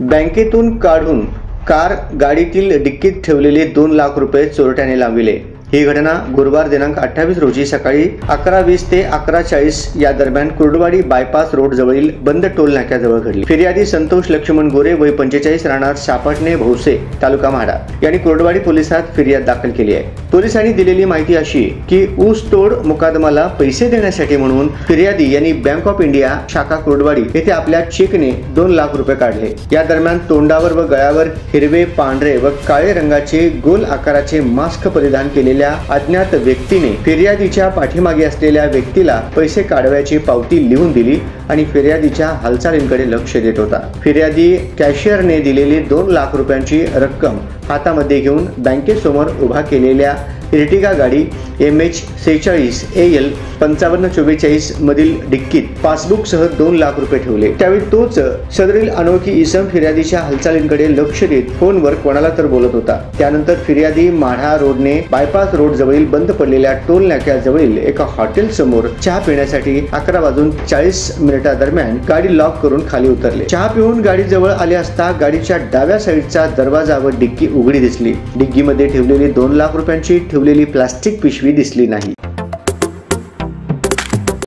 बँकेतून काढून कार गाडीतील डिक्कीत ठेवलेले 2 लाख रुपये चोरट्याने लांबविले। ही घटना गुरुवार दिनांक 28 रोजी सकाळी 11:20 ते 11:40 या दरम्यान कुर्डवाडी बायपास रोड जवळील बंद टोल नाक्याजवळ घडली। फिर्यादी संतोष लक्ष्मण गोरे वय 45 राहणार सापटणे भोवसे तालुका म्हाडा यांनी कुर्डवाडी पोलिसात फिर्याद दाखल केली आहे। पोलिसांनी दिलेली माहिती अशी की ऊस तोड मुकादमाला पैसे देण्यासाठी म्हणून फिर्यादी यांनी बँक ऑफ इंडिया शाखा कुर्डवाडी येथे आपल्या चेकने 2 लाख रुपये काढले। या दरम्यान तोंडावर व गळ्यावर हिरवे, पांढरे व काळे रंगाचे गोल आकाराचे मास्क परिधान केलेल्या अज्ञात व्यक्तीने फिर्यादीच्या पाठीमागे असलेल्या व्यक्तीला पैसे काढवायची पावती लिहून दिली आणि फिर्यादीच्या हालचालींकडे लक्ष देत होता। फिर्यादी कॅशियरने दिलेली 2 लाख रुपयांची रक्कम हातामध्ये घेऊन बँकेसमोर उभा केलेल्या इर्टिगा गाडी MH46 AL 5544 मधील डिक्कीत पासबुक सह 2 लाख रुपये ठेवले। त्यावेळी तोच सदरील अनोळखी इसम फिर्यादीच्या हालचालींकडे लक्ष देत फोनवर कोणाला तर बोलत होता। त्यानंतर फिर्यादी माढा रोडने बायपास रोड जवळील बंद पडलेल्या टोल नाक्याजवळील एका हॉटेल समोर चहा पिण्यासाठी 11:40 दरम्यान गाडी लॉक करून खाली उतरले। चहा पिऊन गाडी जवळ आले असता गाडीच्या डाव्या साईडचा दरवाजा व डिक्की उघडी दिसली। डिक्कीमध्ये ठेवलेली 2 लाख रुपयांची ठेवलेली प्लास्टिक पिशवी दिसली नाही।